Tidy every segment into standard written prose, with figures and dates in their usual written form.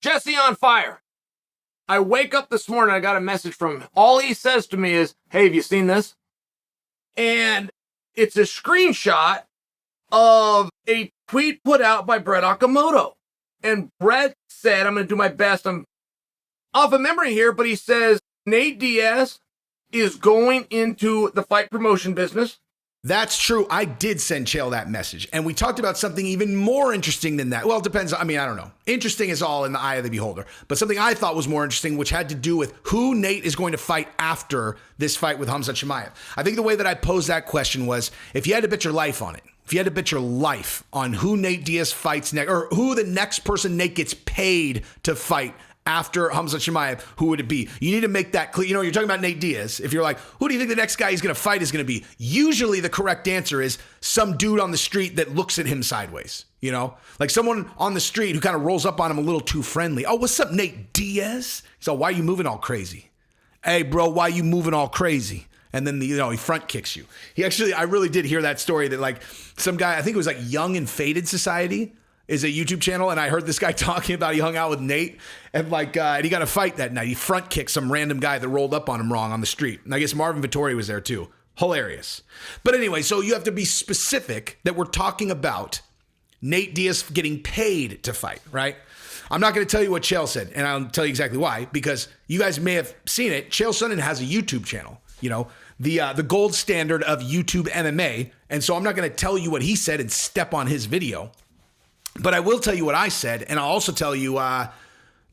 Jesse on fire. I wake up this morning, I got a message from him. All he says to me is, hey, have you seen this? And it's a screenshot of a tweet put out by Brett Okamoto. And Brett said, I'm going to do my best. I'm off of memory here, but he says Nate Diaz is going into the fight promotion business. That's true. I did send Chael that message. And we talked about something even more interesting than that. Well, it depends. I mean, I don't know. Interesting is all in the eye of the beholder. But something I thought was more interesting, which had to do with who Nate is going to fight after this fight with Khamzat Chimaev. I think the way that I posed that question was, if you had to bet your life on it, if you had to bet your life on who Nate Diaz fights next, or who the next person Nate gets paid to fight after Khamzat Chimaev, who would it be? You need to make that clear. You know, you're talking about Nate Diaz. If you're like, who do you think the next guy he's going to fight is going to be? Usually the correct answer is some dude on the street that looks at him sideways. You know, like someone on the street who kind of rolls up on him a little too friendly. Oh, what's up, Nate Diaz? So why are you moving all crazy? Hey, bro, why are you moving all crazy? And then, he front kicks you. I really did hear that story that like some guy, I think it was like Young and Faded Society, is a YouTube channel, and I heard this guy talking about he hung out with Nate, and and he got a fight that night. He front kicked some random guy that rolled up on him wrong on the street. And I guess Marvin Vittori was there too. Hilarious. But anyway, so you have to be specific that we're talking about Nate Diaz getting paid to fight, right? I'm not going to tell you what Chael said, and I'll tell you exactly why, because you guys may have seen it. Chael Sonnen has a YouTube channel, the gold standard of YouTube MMA, and so I'm not going to tell you what he said and step on his video. But I will tell you what I said, and I'll also tell you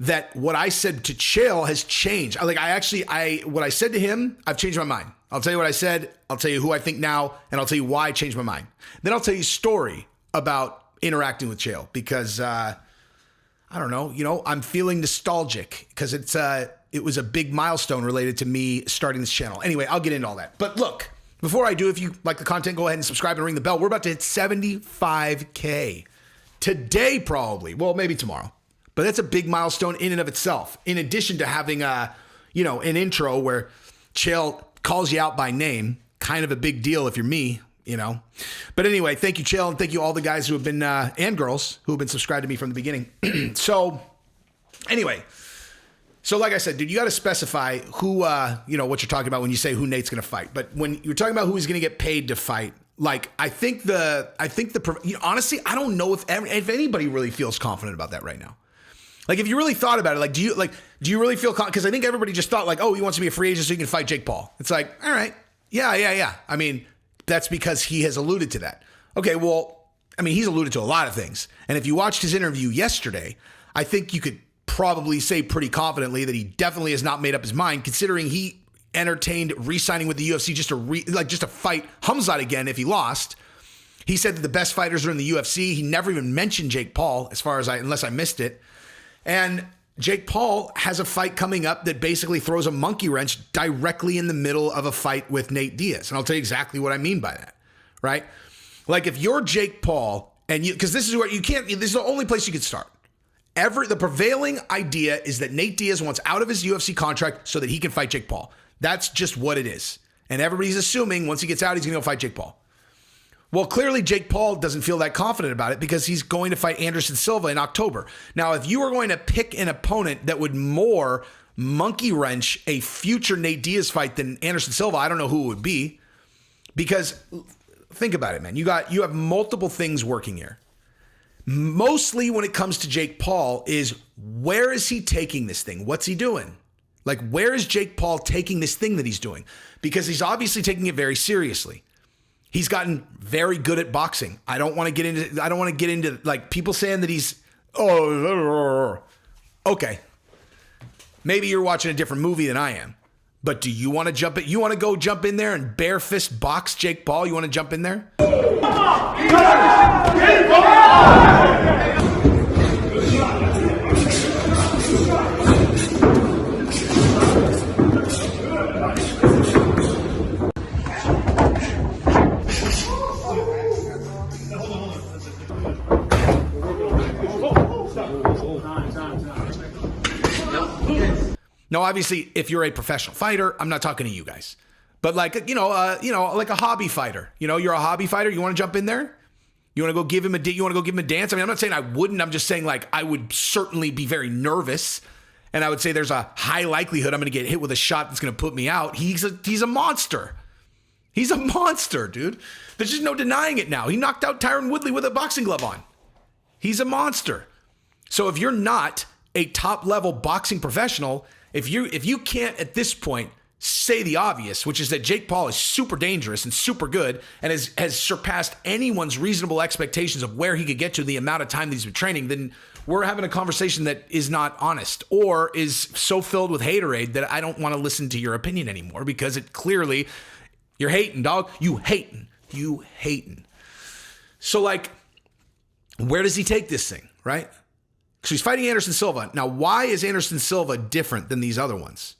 that what I said to Chael has changed. What I said to him, I've changed my mind. I'll tell you what I said, I'll tell you who I think now, and I'll tell you why I changed my mind. Then I'll tell you a story about interacting with Chael, because I don't know, I'm feeling nostalgic because it was a big milestone related to me starting this channel. Anyway, I'll get into all that. But look, before I do, if you like the content, go ahead and subscribe and ring the bell. We're about to hit 75K. Today, probably. Well, maybe tomorrow. But that's a big milestone in and of itself. In addition to having an intro where Chael calls you out by name, kind of a big deal if you're me, But anyway, thank you, Chael, and thank you all the guys who have been, and girls, who have been subscribed to me from the beginning. So like I said, dude, you got to specify who, what you're talking about when you say who Nate's going to fight. But when you're talking about who he's going to get paid to fight, like, honestly, I don't know if anybody really feels confident about that right now. Like, if you really thought about it, like, do you really feel confident? Because I think everybody just thought like, oh, he wants to be a free agent so he can fight Jake Paul. It's like, all right. Yeah. I mean, that's because he has alluded to that. Okay. Well, I mean, he's alluded to a lot of things. And if you watched his interview yesterday, I think you could probably say pretty confidently that he definitely has not made up his mind, considering he entertained re-signing with the UFC just to fight Khamzat again if he lost. He said that the best fighters are in the UFC. He never even mentioned Jake Paul, unless I missed it. And Jake Paul has a fight coming up that basically throws a monkey wrench directly in the middle of a fight with Nate Diaz. And I'll tell you exactly what I mean by that, right? Like, if you're Jake Paul, because this is the only place you could start. The prevailing idea is that Nate Diaz wants out of his UFC contract so that he can fight Jake Paul. That's just what it is. And everybody's assuming once he gets out, he's going to go fight Jake Paul. Well, clearly Jake Paul doesn't feel that confident about it because he's going to fight Anderson Silva in October. Now, if you were going to pick an opponent that would more monkey wrench a future Nate Diaz fight than Anderson Silva, I don't know who it would be. Because think about it, man. You have multiple things working here. Mostly when it comes to Jake Paul is, where is he taking this thing? What's he doing? Like, where is Jake Paul taking this thing that he's doing? Because he's obviously taking it very seriously. He's gotten very good at boxing. I don't want to get into like people saying that he's, okay. Maybe you're watching a different movie than I am. But do you want to jump in? You want to go jump in there and bare fist box Jake Paul? You want to jump in there? Now, obviously, if you're a professional fighter, I'm not talking to you guys, but like, like a hobby fighter, you're a hobby fighter. You want to jump in there? You want to go give him a dance? I mean, I'm not saying I wouldn't. I'm just saying like I would certainly be very nervous. And I would say there's a high likelihood I'm going to get hit with a shot that's going to put me out. He's a monster. He's a monster, dude. There's just no denying it now. He knocked out Tyron Woodley with a boxing glove on. He's a monster. So if you're not a top-level boxing professional, if you can't at this point say the obvious, which is that Jake Paul is super dangerous and super good and has surpassed anyone's reasonable expectations of where he could get to the amount of time that he's been training, then we're having a conversation that is not honest or is so filled with haterade that I don't want to listen to your opinion anymore because it clearly, you're hating, dog. You hating. So like, where does he take this thing, right? So he's fighting Anderson Silva. Now, why is Anderson Silva different than these other ones?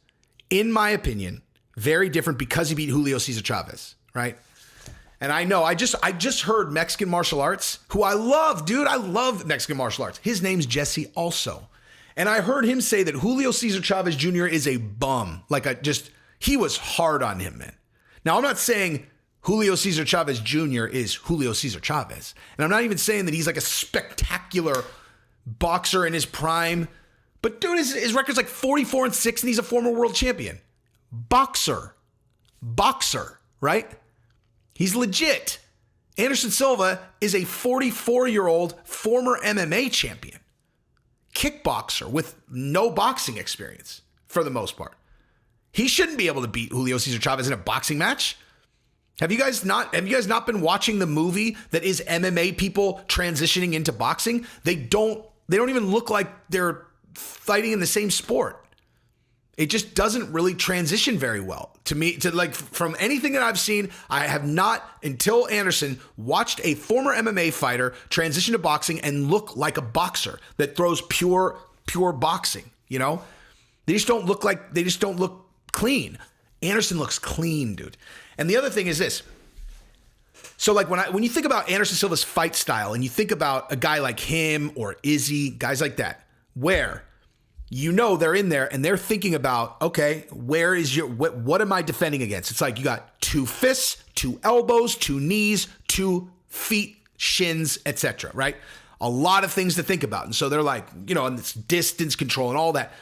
In my opinion, very different because he beat Julio Cesar Chavez, right? And I know, I just heard Mexican martial arts, who I love, dude. I love Mexican martial arts. His name's Jesse also. And I heard him say that Julio Cesar Chavez Jr. is a bum. He was hard on him, man. Now, I'm not saying Julio Cesar Chavez Jr. is Julio Cesar Chavez. And I'm not even saying that he's like a spectacular boxer in his prime. But dude, his record's like 44-6 and he's a former world champion. Boxer, right? He's legit. Anderson Silva is a 44-year-old former MMA champion. Kickboxer with no boxing experience for the most part. He shouldn't be able to beat Julio Cesar Chavez in a boxing match. Have you guys not been watching the movie that is MMA people transitioning into boxing? They don't even look like they're fighting in the same sport. It just doesn't really transition very well to me. From anything that I've seen, I have not, until Anderson, watched a former MMA fighter transition to boxing and look like a boxer that throws pure boxing. You know, they just don't look clean. Anderson looks clean, dude. And the other thing is this. So like when you think about Anderson Silva's fight style and you think about a guy like him or Izzy, guys like that, where you know they're in there and they're thinking about, okay, where is what am I defending against? It's like you got 2 fists, 2 elbows, 2 knees, 2 feet, shins, etc., right? A lot of things to think about. And so they're like, and it's distance control and all that.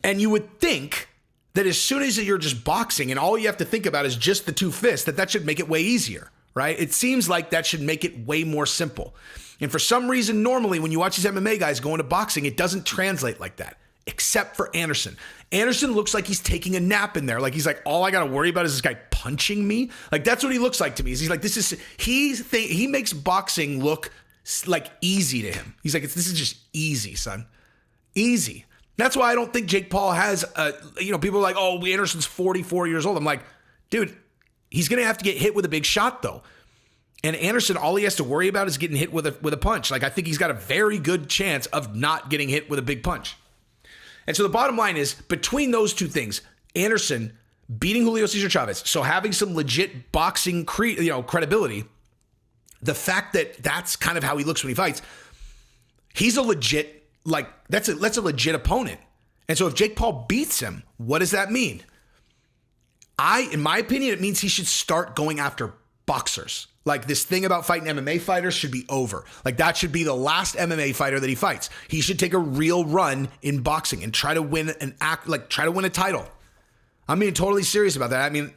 And you would think that as soon as you're just boxing and all you have to think about is just the 2 fists, that should make it way easier, right? It seems like that should make it way more simple. And for some reason, normally when you watch these MMA guys go into boxing, it doesn't translate like that, except for Anderson. Anderson looks like he's taking a nap in there. Like he's like, all I got to worry about is this guy punching me. Like that's what he looks like to me. He's like, he makes boxing look like easy to him. He's like, this is just easy, son. Easy. That's why I don't think Jake Paul has, people are like, oh, Anderson's 44 years old. I'm like, dude, he's going to have to get hit with a big shot though. And Anderson, all he has to worry about is getting hit with a punch. Like I think he's got a very good chance of not getting hit with a big punch. And so the bottom line is between those two things, Anderson beating Julio Cesar Chavez, so having some legit boxing credibility, the fact that that's kind of how he looks when he fights, he's a legit, that's a legit opponent. And so if Jake Paul beats him, what does that mean? In my opinion, it means he should start going after boxers. Like this thing about fighting MMA fighters should be over. Like that should be the last MMA fighter that he fights. He should take a real run in boxing and try to win a title. I'm being totally serious about that. I mean,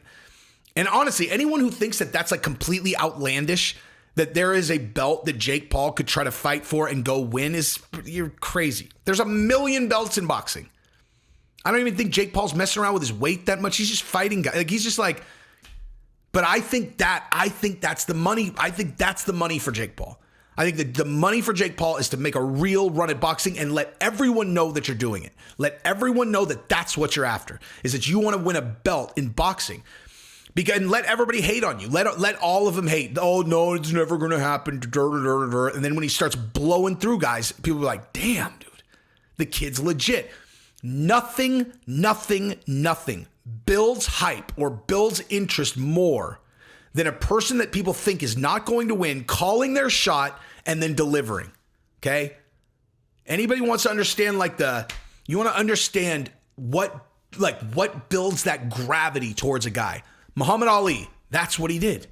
and honestly, anyone who thinks that that's like completely outlandish, that there is a belt that Jake Paul could try to fight for and go win, you're crazy. There's 1 million belts in boxing. I don't even think Jake Paul's messing around with his weight that much. He's just fighting guys. Like he's just like, but I think that's the money. I think that's the money for Jake Paul. I think that the money for Jake Paul is to make a real run at boxing and let everyone know that you're doing it. Let everyone know that that's what you're after, is that you want to win a belt in boxing. And let everybody hate on you. Let all of them hate. Oh, no, it's never going to happen. And then when he starts blowing through guys, people are like, damn, dude, the kid's legit. Nothing builds hype or builds interest more than a person that people think is not going to win, calling their shot and then delivering. Okay? Anybody wants to understand you want to understand what builds that gravity towards a guy. Muhammad Ali, that's what he did.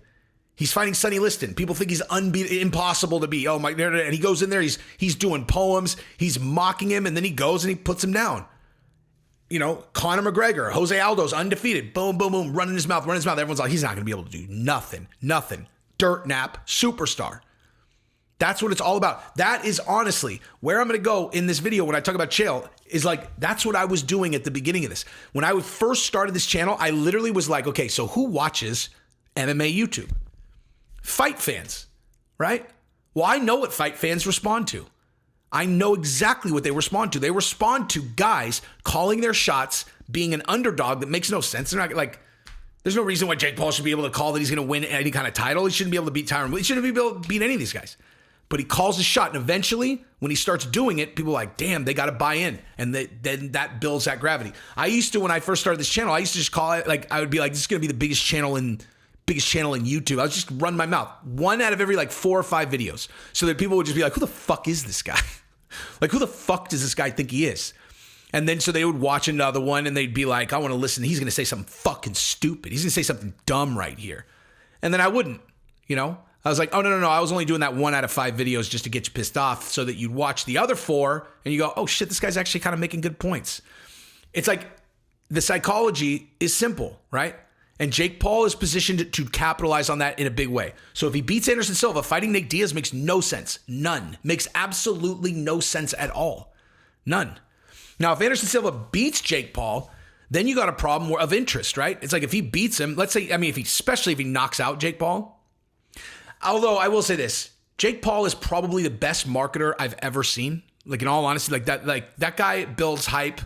He's fighting Sonny Liston. People think he's impossible to beat. Oh my, and he goes in there, he's doing poems, he's mocking him, and then he goes and he puts him down. You know, Conor McGregor, Jose Aldo's undefeated. Boom, boom, boom, running his mouth. Everyone's like, he's not going to be able to do nothing. Dirt nap, superstar. That's what it's all about. That is honestly where I'm going to go in this video when I talk about Chael, is like, that's what I was doing at the beginning of this. When I first started this channel, I literally was like, okay, so who watches MMA YouTube? Fight fans, right? Well, I know what fight fans respond to. I know exactly what they respond to. They respond to guys calling their shots, being an underdog that makes no sense. They're not like, there's no reason why Jake Paul should be able to call that he's going to win any kind of title. He shouldn't be able to beat Tyron. He shouldn't be able to beat any of these guys. But he calls his shot, and eventually, when he starts doing it, people are like, damn, they got to buy in. And then that builds that gravity. I used to, when I first started this channel, I used to just call it, like, I would be like, this is going to be the biggest channel in YouTube. I would just run my mouth. One out of every like 4 or 5 videos. So that people would just be like, who the fuck is this guy? Like, who the fuck does this guy think he is? And then so they would watch another one and they'd be like, I want to listen. He's going to say something fucking stupid. He's going to say something dumb right here. And then I wouldn't, you know? I was like, oh, no. I was only doing that 1 out of 5 videos just to get you pissed off so that you'd watch the other 4 and you go, oh shit, this guy's actually kind of making good points. It's like the psychology is simple, right? And Jake Paul is positioned to capitalize on that in a big way. So if he beats Anderson Silva, fighting Nate Diaz makes no sense. None. Makes absolutely no sense at all. None. Now, if Anderson Silva beats Jake Paul, then you got a problem of interest, right? It's like if he beats him, let's say, I mean, especially if he knocks out Jake Paul. Although I will say this, Jake Paul is probably the best marketer I've ever seen. Like, in all honesty, like that guy builds hype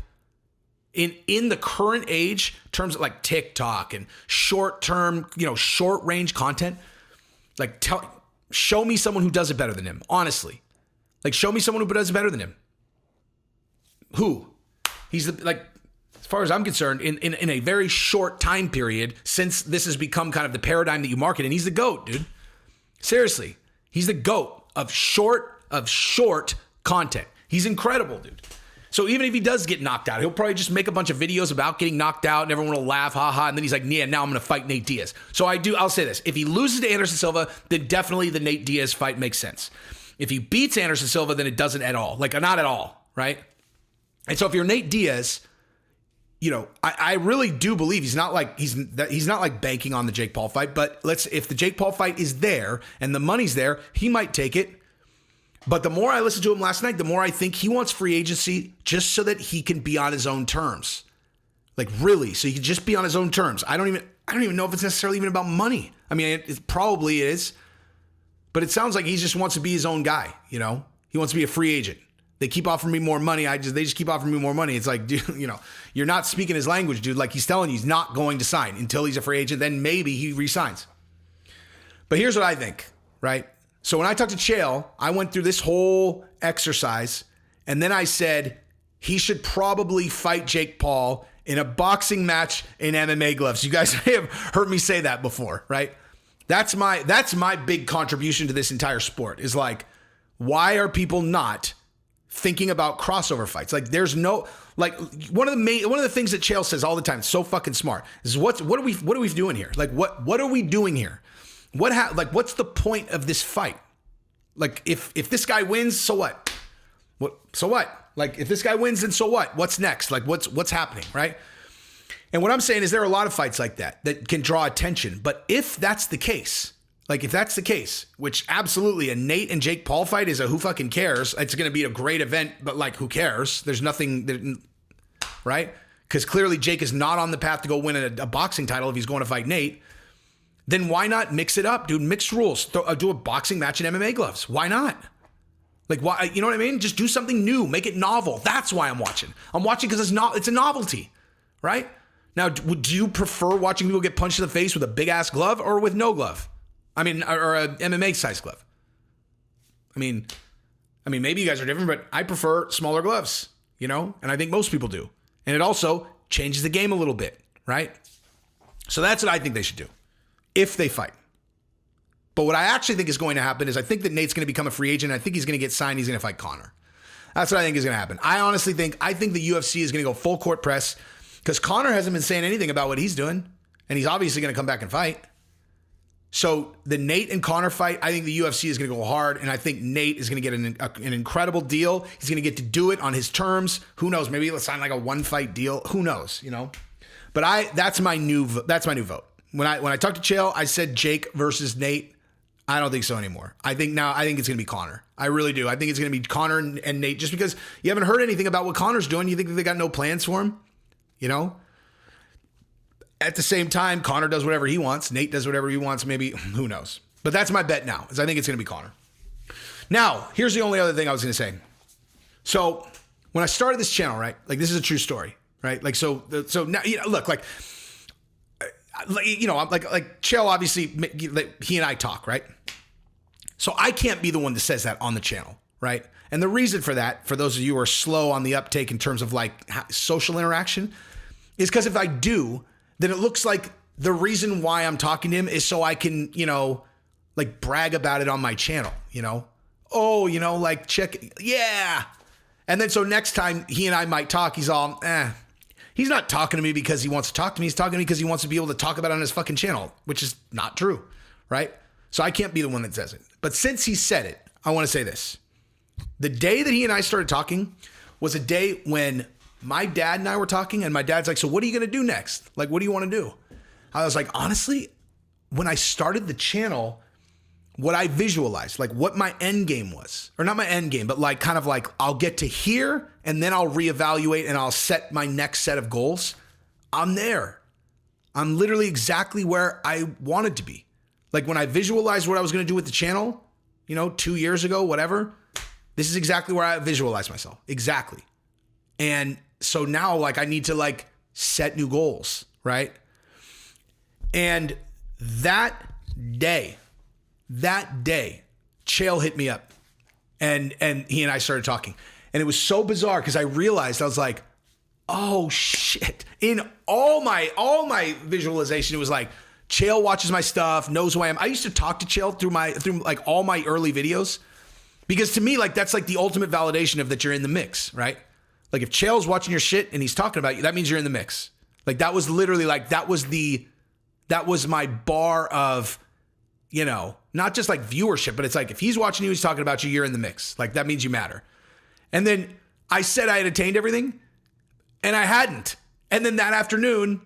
in the current age, in terms of like TikTok and short-term, short range content. Like, show me someone who does it better than him. Honestly, like, show me someone who does it better than him. Who? He's as far as I'm concerned, in a very short time period, since this has become kind of the paradigm that you market, and he's the GOAT, dude. Seriously, he's the GOAT of short content. He's incredible, dude. So even if he does get knocked out, he'll probably just make a bunch of videos about getting knocked out and everyone will laugh, haha, and then he's like, yeah, now I'm going to fight Nate Diaz. So I'll say this. If he loses to Anderson Silva, then definitely the Nate Diaz fight makes sense. If he beats Anderson Silva, then it doesn't at all. Like, not at all, right? And so if you're Nate Diaz, I really do believe he's not like banking on the Jake Paul fight, but if the Jake Paul fight is there and the money's there, he might take it. But the more I listened to him last night, the more I think he wants free agency just so that he can be on his own terms. Like, really, so he can just be on his own terms. I don't even know if it's necessarily even about money. I mean, it probably is, but it sounds like he just wants to be his own guy. He wants to be a free agent. They keep offering me more money. They just keep offering me more money. It's like, dude, you're not speaking his language, dude. Like, he's telling you he's not going to sign until he's a free agent. Then maybe he resigns. But here's what I think, right? So when I talked to Chael, I went through this whole exercise, and then I said he should probably fight Jake Paul in a boxing match in MMA gloves. You guys may have heard me say that before, right? That's my big contribution to this entire sport, is like, why are people not thinking about crossover fights? Like, there's no, like, one of the things that Chael says all the time, it's so fucking smart, is what are we doing here? Like, what are we doing here? What's the point of this fight? Like, if this guy wins, so what? So what? Like, if this guy wins, then so what? What's next? Like, what's happening, right? And what I'm saying is there are a lot of fights like that can draw attention. But if that's the case, which absolutely a Nate and Jake Paul fight is a who fucking cares. It's going to be a great event, but like, who cares? There's nothing, right? Because clearly Jake is not on the path to go win a boxing title if he's going to fight Nate. Then why not mix it up, dude? Mixed rules. Do a boxing match in MMA gloves. Why not? Like, why? You know what I mean? Just do something new. Make it novel. That's why I'm watching. I'm watching because it's a novelty, right? Now, do you prefer watching people get punched in the face with a big ass glove or with no glove? I mean, or a MMA size glove? I mean, maybe you guys are different, but I prefer smaller gloves, and I think most people do. And it also changes the game a little bit, right? So that's what I think they should do if they fight. But what I actually think is going to happen is I think that Nate's going to become a free agent. I think he's going to get signed. He's going to fight Conor. That's what I think is going to happen. I honestly think the UFC is going to go full court press because Conor hasn't been saying anything about what he's doing. And he's obviously going to come back and fight. So the Nate and Conor fight, I think the UFC is going to go hard, and I think Nate is going to get an incredible deal. He's going to get to do it on his terms. Who knows? Maybe he'll sign like a 1-fight deal. Who knows? You know. But that's my new vote. When I talked to Chael, I said Jake versus Nate. I don't think so anymore. I think it's going to be Conor. I really do. I think it's going to be Conor and Nate, just because you haven't heard anything about what Conor's doing. You think that they got no plans for him? You know. At the same time, Conor does whatever he wants. Nate does whatever he wants. Maybe, who knows? But that's my bet now, is I think it's going to be Conor. Now, here's the only other thing I was going to say. So when I started this channel, right? Like, this is a true story, right? Like, so now, you know, look, like, you know, like Chael, obviously, he and I talk, right? So I can't be the one that says that on the channel, right? And the reason for that, for those of you who are slow on the uptake in terms of like social interaction, is because if I do, then it looks like the reason why I'm talking to him is so I can, you know, like brag about it on my channel, you know? Oh, you know, like check, yeah. And then so next time he and I might talk, he's all, He's not talking to me because he wants to talk to me. He's talking to me because he wants to be able to talk about it on his fucking channel, which is not true, right? So I can't be the one that says it. But since he said it, I want to say this. The day that he and I started talking was a day when my dad and I were talking, and my dad's like, so what are you going to do next? Like, what do you want to do? I was like, honestly, when I started the channel, what I visualized, like what my end game was, or not my end game, but like kind of like I'll get to here and then I'll reevaluate and I'll set my next set of goals. I'm there. I'm literally exactly where I wanted to be. Like when I visualized what I was going to do with the channel, you know, 2 years ago, whatever, this is exactly where I visualized myself. Exactly. And so now like I need to like set new goals, right? And that day, Chael hit me up and he and I started talking. And it was so bizarre because I realized, I was like, oh shit. In all my visualization, it was like, Chael watches my stuff, knows who I am. I used to talk to Chael through like all my early videos, because to me, like that's like the ultimate validation of that you're in the mix, right? Like if Chael's watching your shit and he's talking about you, that means you're in the mix. Like that was literally like, that was my bar of, you know, not just like viewership, but it's like if he's watching you, he's talking about you, you're in the mix. Like that means you matter. And then I said I had attained everything and I hadn't. And then that afternoon,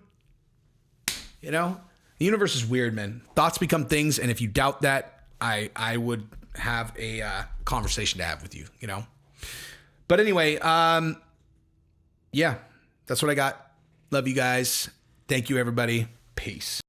you know, the universe is weird, man. Thoughts become things. And if you doubt that, I would have a conversation to have with you, you know? But anyway, yeah, that's what I got. Love you guys. Thank you, everybody. Peace.